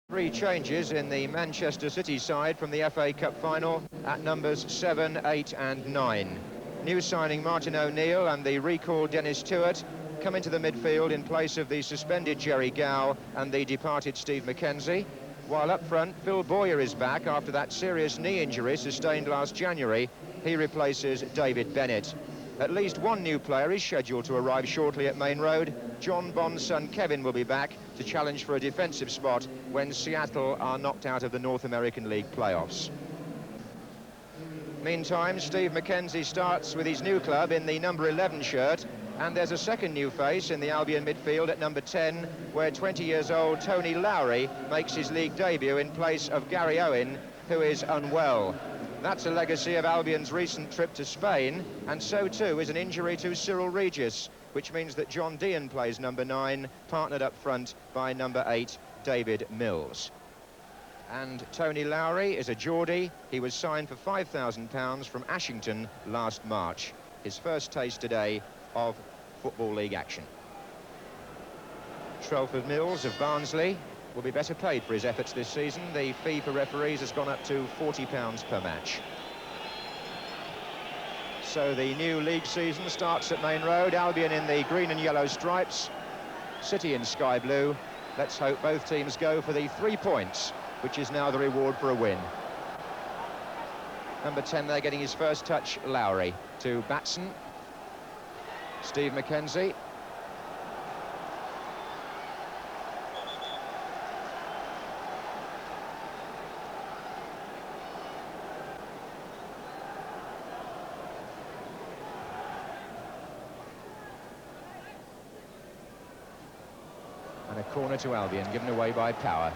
Three changes in the Manchester City side from the FA Cup final at numbers 7, 8 and 9. New signing Martin O'Neill and the recalled Dennis Stewart come into the midfield in place of the suspended Jerry Gow and the departed Steve McKenzie. While up front, Phil Boyer is back after that serious knee injury sustained last January. He replaces David Bennett. At least one new player is scheduled to arrive shortly at Main Road. John Bond's son Kevin will be back to challenge for a defensive spot when Seattle are knocked out of the North American League playoffs. Meantime, Steve McKenzie starts with his new club in the number 11 shirt, and there's a second new face in the Albion midfield at number 10, where 20 years old Tony Lowry makes his league debut in place of Gary Owen, who is unwell. That's a legacy of Albion's recent trip to Spain, and so too is an injury to Cyril Regis, which means that John Dean plays number 9, partnered up front by number 8, David Mills. And Tony Lowry is a Geordie. He was signed for £5,000 from Ashington last March. His first taste today of Football League action. Shrelford Mills of Barnsley will be better paid for his efforts this season. The fee for referees has gone up to £40 per match. So the new league season starts at Main Road. Albion in the green and yellow stripes, City in sky blue. Let's hope both teams go for the 3 points, which is now the reward for a win. Number 10 there getting his first touch, Lowry to Batson. Steve McKenzie. And a corner to Albion, given away by Power.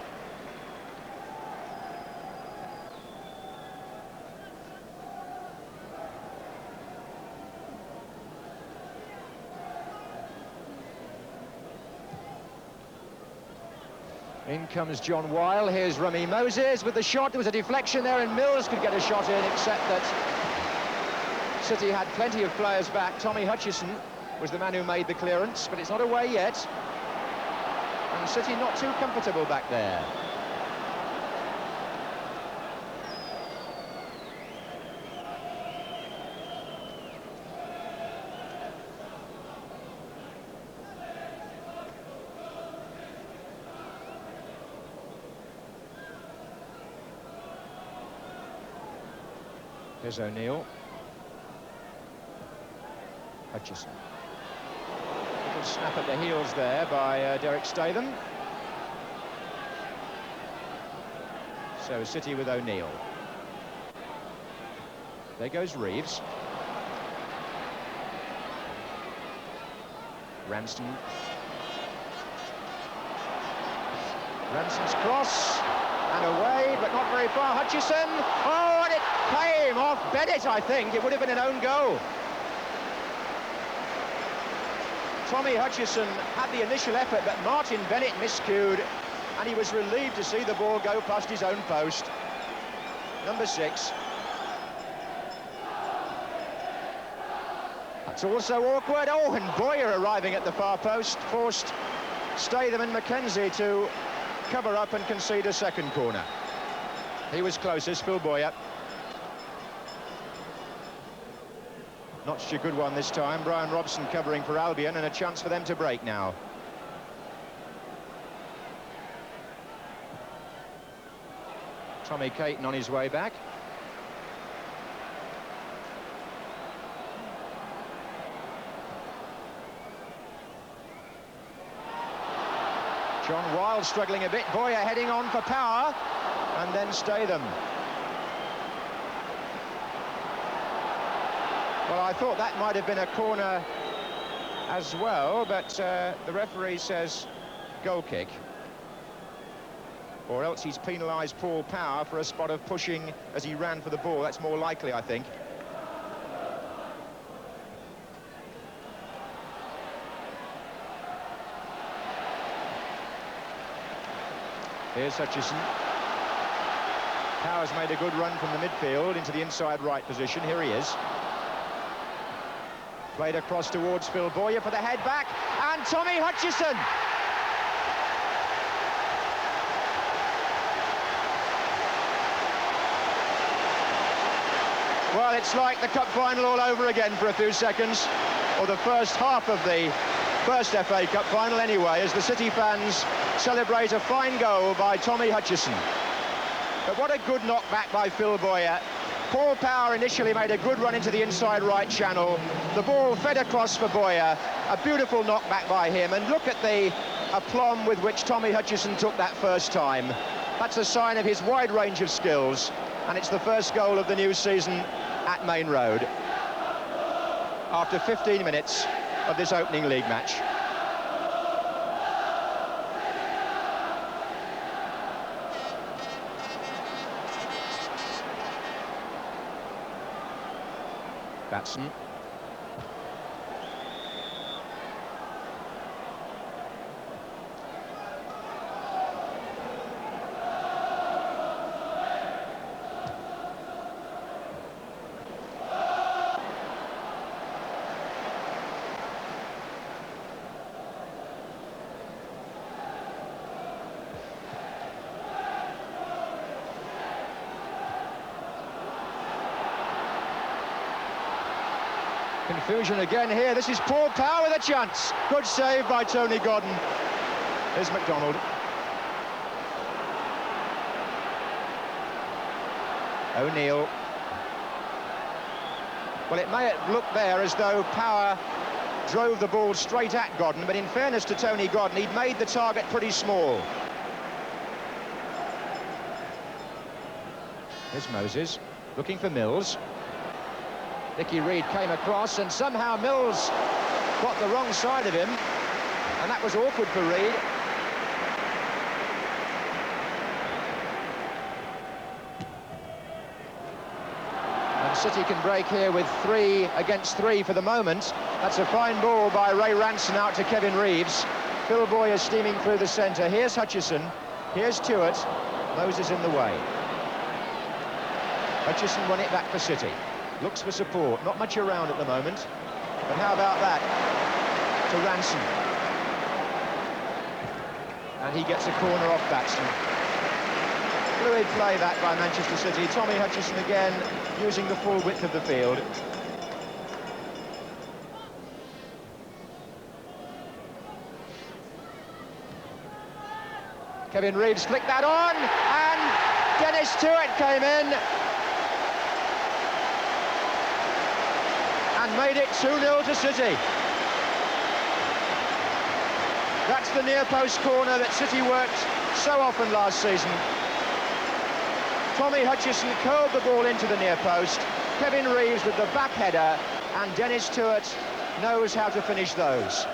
In comes John Weil. Here's Remy Moses with the shot. There was a deflection there and Mills could get a shot in, except that City had plenty of players back. Tommy Hutchison was the man who made the clearance, but it's not away yet. And City not too comfortable back there. Here's O'Neill. Hutchison. Little snap at the heels there by Derek Statham. So City with O'Neill. There goes Reeves. Ramsden. Ramsden's cross. And away, but not very far. Hutchison. Oh, and it came off Bennett, I think. It would have been an own goal. Tommy Hutchison had the initial effort, but Martin Bennett miscued, and he was relieved to see the ball go past his own post. Number 6. That's also awkward. Oh, and Boyer arriving at the far post forced Statham and McKenzie to cover up and concede a second corner. He was closest, Phil Boyer. Notched a good one this time. Brian Robson covering for Albion, and a chance for them to break now. Tommy Caton on his way back. John Weil struggling a bit. Boyer heading on for Power, and then Statham. Well, I thought that might have been a corner as well, but the referee says goal kick. Or else he's penalised Paul Power for a spot of pushing as he ran for the ball. That's more likely, I think. Here's Hutchison. Power's made a good run from the midfield into the inside right position. Here he is. Played across towards Phil Boyer for the head back, and Tommy Hutchison. Well, it's like the cup final all over again for a few seconds, or the first half of the first FA Cup final anyway, as the City fans celebrate a fine goal by Tommy Hutchison. But what a good knockback by Phil Bowyer. Paul Power initially made a good run into the inside right channel. The ball fed across for Bowyer. A beautiful knockback by him, and look at the aplomb with which Tommy Hutchison took that first time. That's a sign of his wide range of skills, and it's the first goal of the new season at Main Road after 15 minutes of this opening league match. Batson. Confusion again here. This is Paul Power with a chance. Good save by Tony Godden. Here's McDonald. O'Neill. Well, it may look there as though Power drove the ball straight at Godden, but in fairness to Tony Godden, he'd made the target pretty small. Here's Moses, looking for Mills. Nicky Reed came across, and somehow Mills got the wrong side of him, and that was awkward for Reed. And City can break here with 3 against 3 for the moment. That's a fine ball by Ray Ranson out to Kevin Reeves. Phil Bowyer steaming through the centre. Here's Hutchison, here's Tuart, Moses in the way. Hutchison won it back for City. Looks for support, not much around at the moment. But how about that? To Ranson. And he gets a corner off Batson. Fluid play that by Manchester City. Tommy Hutchison again using the full width of the field. Kevin Reeves flicked that on, and Dennis Tuart came in and made it 2-0 to City. That's the near post corner that City worked so often last season. Tommy Hutchison curled the ball into the near post. Kevin Reeves with the back header, and Dennis Tuart knows how to finish those.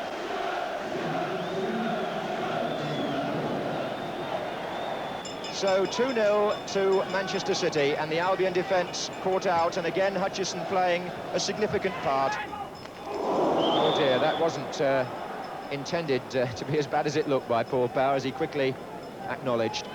So 2-0 to Manchester City, and the Albion defence caught out, and again Hutchison playing a significant part. Oh dear, that wasn't intended to be as bad as it looked by Paul Power, as he quickly acknowledged.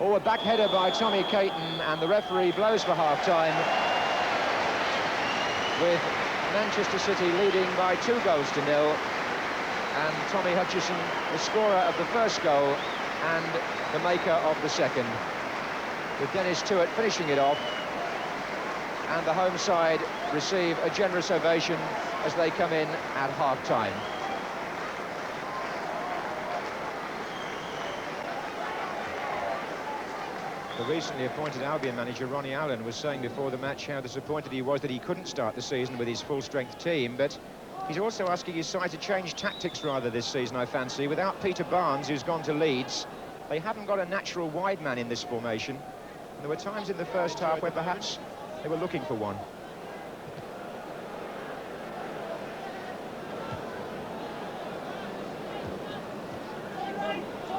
Oh, a back header by Tommy Caton, and the referee blows for half-time, with Manchester City leading by 2-0. And Tommy Hutchison, the scorer of the first goal and the maker of the second, with Dennis Tuart finishing it off. And the home side receive a generous ovation as they come in at half-time. The recently appointed Albion manager Ronnie Allen was saying before the match how disappointed he was that he couldn't start the season with his full-strength team, but he's also asking his side to change tactics rather this season, I fancy. Without Peter Barnes, who's gone to Leeds, they haven't got a natural wide man in this formation. And there were times in the first half where perhaps they were looking for one.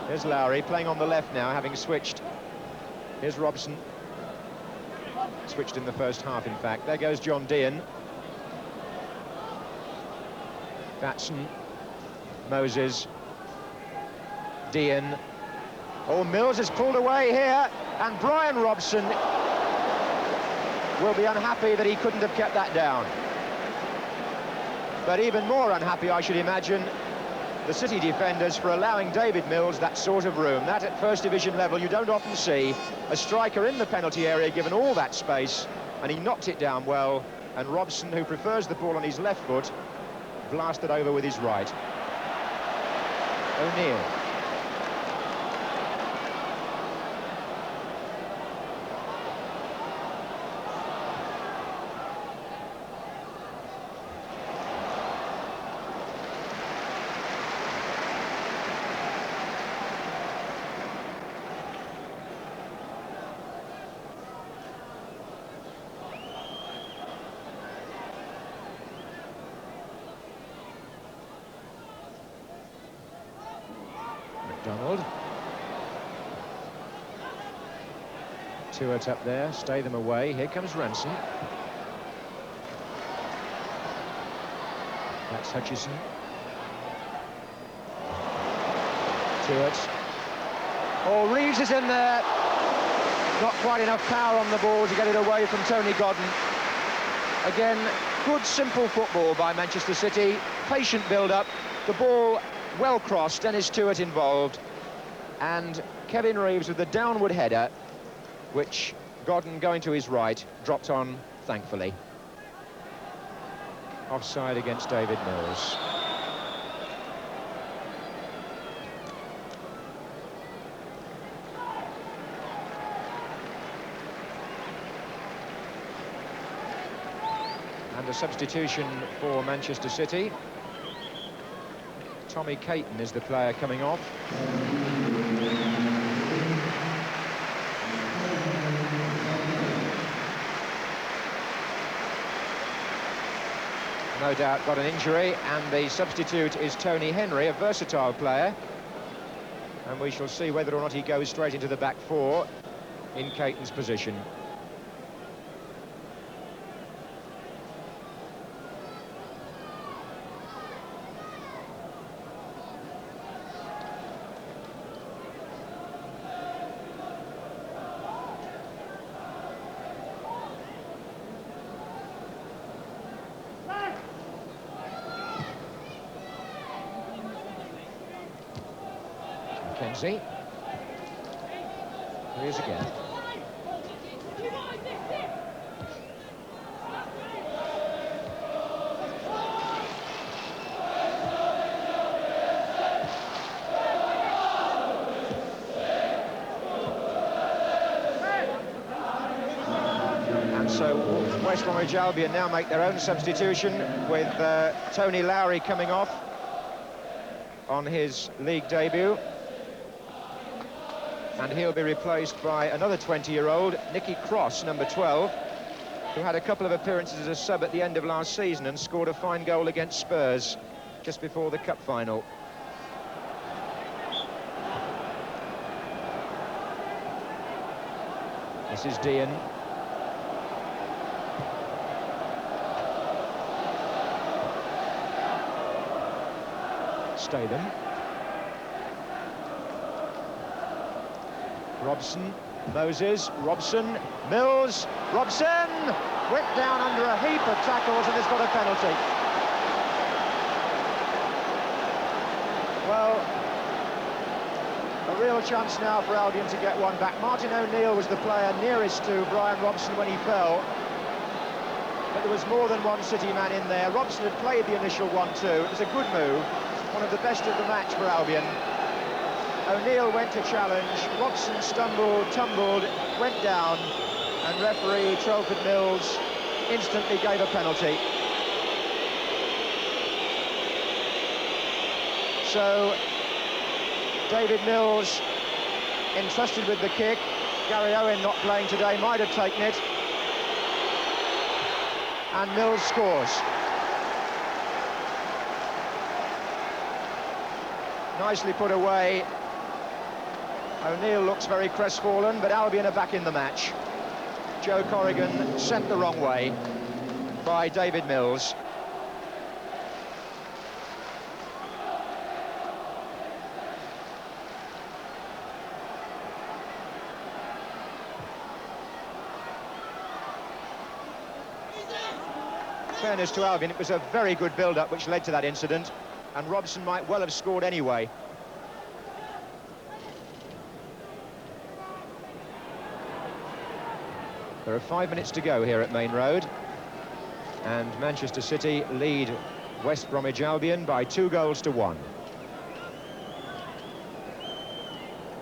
Here's Lowry playing on the left now, having switched. Here's Robson. Switched in the first half, in fact. There goes John Dean. Batson. Moses. Dean. Oh, Mills is pulled away here. And Brian Robson will be unhappy that he couldn't have kept that down. But even more unhappy, I should imagine, the City defenders for allowing David Mills that sort of room. That at First Division level you don't often see. A striker in the penalty area given all that space, and he knocked it down well, and Robson, who prefers the ball on his left foot, blasted over with his right. O'Neill. McDonald. Tuart up there, stay them away. Here comes Ransom. That's Hutchison. Tuart. Oh, Reeves is in there. Not quite enough power on the ball to get it away from Tony Godden. Again, good simple football by Manchester City. Patient build-up. The ball well crossed, Dennis Tuart involved, and Kevin Reeves with the downward header, which Godden, going to his right, dropped on thankfully. Offside against David Mills. And a substitution for Manchester City. Tommy Caton is the player coming off. No doubt got an injury, and the substitute is Tony Henry, a versatile player. And we shall see whether or not he goes straight into the back four in Caton's position. Kenzie. There he is again. And so West Bromwich Albion now make their own substitution with Tony Lowry coming off on his league debut. And he'll be replaced by another 20-year-old, Nicky Cross, number 12, who had a couple of appearances as a sub at the end of last season and scored a fine goal against Spurs just before the cup final. This is Dean. Statham. Robson, Moses, Robson, Mills, Robson! Went down under a heap of tackles and has got a penalty. Well, a real chance now for Albion to get one back. Martin O'Neill was the player nearest to Brian Robson when he fell, but there was more than one City man in there. Robson had played the initial 1-2. It was a good move, one of the best of the match for Albion. O'Neill went to challenge, Robson stumbled, tumbled, went down, and referee Telford Mills instantly gave a penalty. So, David Mills entrusted with the kick. Gary Owen, not playing today, might have taken it. And Mills scores. Nicely put away. O'Neill looks very crestfallen, but Albion are back in the match. Joe Corrigan sent the wrong way by David Mills. fairness to Albion, it was a very good build-up which led to that incident, and Robson might well have scored anyway. There are 5 minutes to go here at Main Road, and Manchester City lead West Bromwich Albion by 2-1.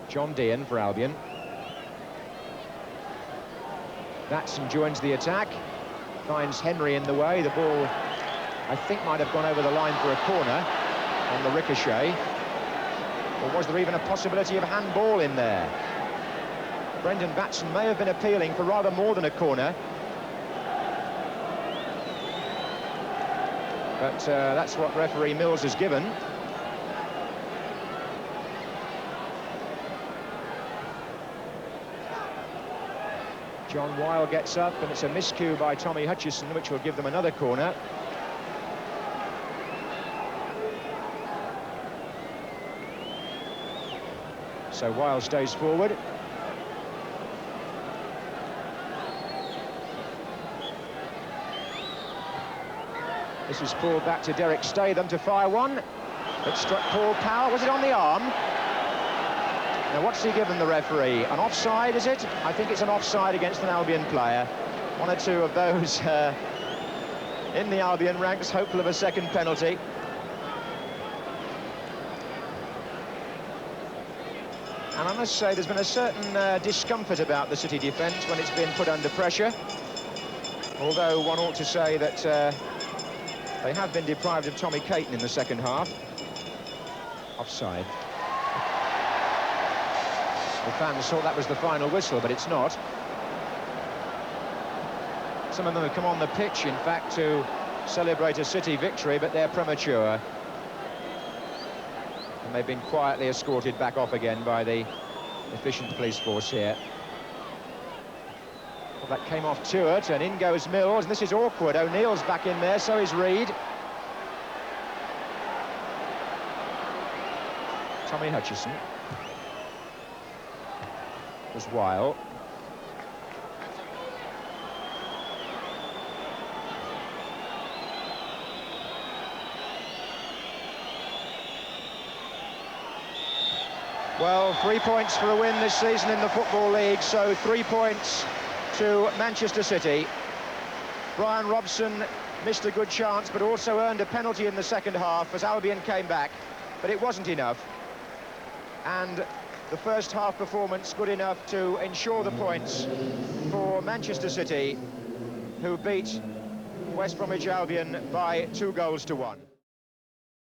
John Dean for Albion. Batson joins the attack, finds Henry in the way. The ball, I think, might have gone over the line for a corner on the ricochet. Or was there even a possibility of handball in there? Brendan Batson may have been appealing for rather more than a corner. But that's what referee Mills has given. John Weil gets up, and it's a miscue by Tommy Hutchison, which will give them another corner. So Weil stays forward. This is pulled back to Derek Statham to fire one. It struck Paul Powell. Was it on the arm? Now, what's he given the referee? An offside, is it? I think it's an offside against an Albion player. One or two of those in the Albion ranks, hopeful of a second penalty. And I must say, there's been a certain discomfort about the City defence when it's been put under pressure. Although one ought to say that they have been deprived of Tommy Caton in the second half. Offside. The fans thought that was the final whistle, but it's not. Some of them have come on the pitch, in fact, to celebrate a City victory, but they're premature. And they've been quietly escorted back off again by the efficient police force here. Well, that came off Tuart, and in goes Mills, and this is awkward. O'Neill's back in there, so is Reid. Tommy Hutchison. Was Weil. Well, 3 points for a win this season in the Football League, so 3 points to Manchester City. Brian Robson missed a good chance, but also earned a penalty in the second half as Albion came back, but it wasn't enough. And the first half performance good enough to ensure the points for Manchester City, who beat West Bromwich Albion by 2-1.